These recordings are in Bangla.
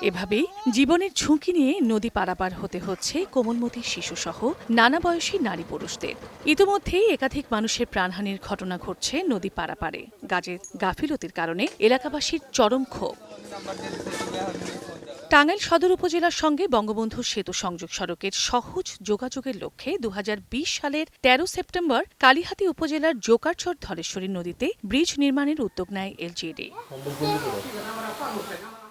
এভাবেই জীবনের ঝুঁকি নিয়ে নদী পারাপার হতে হচ্ছে কোমলমতি শিশুসহ নানা বয়সী নারী পুরুষদের। ইতিমধ্যেই একাধিক মানুষের প্রাণহানির ঘটনা ঘটছে নদী পারাপারে। গাফিলতির কারণে এলাকাবাসীর চরম ক্ষোভ। টাঙ্গাইল সদর উপজেলার সঙ্গে বঙ্গবন্ধু সেতু সংযোগ সড়কের সহজ যোগাযোগের লক্ষ্যে ২০২০ সালের ১৩ সেপ্টেম্বর কালিহাতী উপজেলার জোকারচর ধলেশ্বরী নদীতে ব্রিজ নির্মাণের উদ্যোগ নেয় LGED.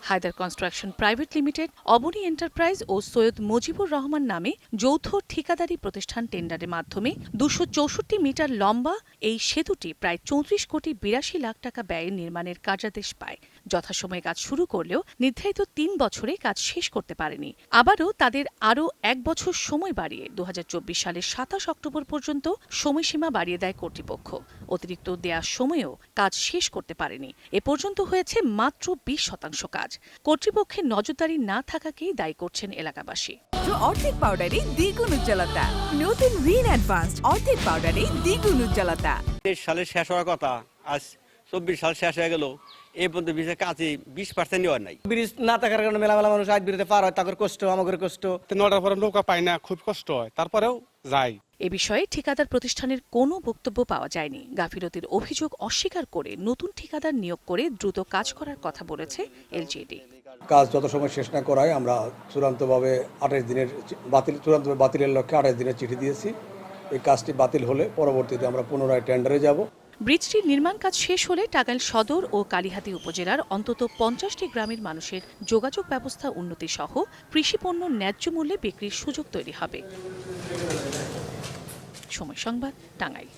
Haider construction private limited, Abani enterprise ও সৈয়দ মুজিবুর রহমান নামে যৌথ ঠিকাদারি প্রতিষ্ঠান টেন্ডারের মাধ্যমে ২৬৪ মিটার লম্বা এই সেতুটি প্রায় ৩৪ কোটি ৮২ লাখ টাকা ব্যয়ে নির্মাণের কার্যাদেশ পায়। যথাসময়ে কাজ শুরু করলেও নির্ধারিত ৩ বছরে কাজ শেষ করতে পারেনি। আবারও তাদের আরও ১ বছর সময় বাড়িয়ে ২০২৪ সালের ২৭ অক্টোবর পর্যন্ত সময়সীমা বাড়িয়ে দেয় কর্তৃপক্ষ। অতিরিক্ত দেয়া সময়েও কাজ শেষ করতে পারেনি। এ পর্যন্ত হয়েছে মাত্র ২০% কাজ। কর্তৃপক্ষের নজরদারি না থাকাকেই দায়ী করছেন এলাকাবাসী। অর্ধেক পাউডারে দ্বিগুণ উজ্জ্বলতা। নতুন রিন অ্যাডভান্সড অর্ধেক পাউডারে দ্বিগুণ উজ্জ্বলতা। ২৩ সালে শেষ হওয়ার কথা, আজ ২৪ সাল শেষ হয়ে গেল, এই পর্যন্ত ব্রিজের কাজে 20% নেওয়ার নাই। ব্রিজ না থাকার কারণে মেলা মানুষ আজ ব্রিজে পার হয়, তাদের কষ্ট, আমাদের কষ্ট। ৯টার পরে নৌকা পাই না, খুব কষ্ট হয়, তারপরেও যাই। এ বিষয়ে ঠিকাদার প্রতিষ্ঠানের কোনো বক্তব্য পাওয়া যায়নি। গাফিলতির অভিযোগ অস্বীকার করে নতুন ঠিকাদার নিয়োগ করে দ্রুত কাজ করার কথা বলেছে এলজিইডি। কাজ যত সময় শেষ না করায় আমরা চূড়ান্তভাবে ২৮ দিনের বাতিলের লক্ষ্যে ২৮ দিনের চিঠি দিয়েছি। এই কাজটি বাতিল হলে পরবর্তীতে আমরা পুনরায় টেন্ডারে যাব। ব্রিজটির নির্মাণ কাজ শেষ হলে টাঙ্গাইল সদর ও কালিহাতী উপজেলার অন্তত ৫০টি গ্রামের মানুষের যোগাযোগ ব্যবস্থা উন্নতি সহ কৃষিপণ্য ন্যায্য মূল্যে বিক্রির সুযোগ তৈরি হবে। সময় সংবাদ, টাঙ্গাইল।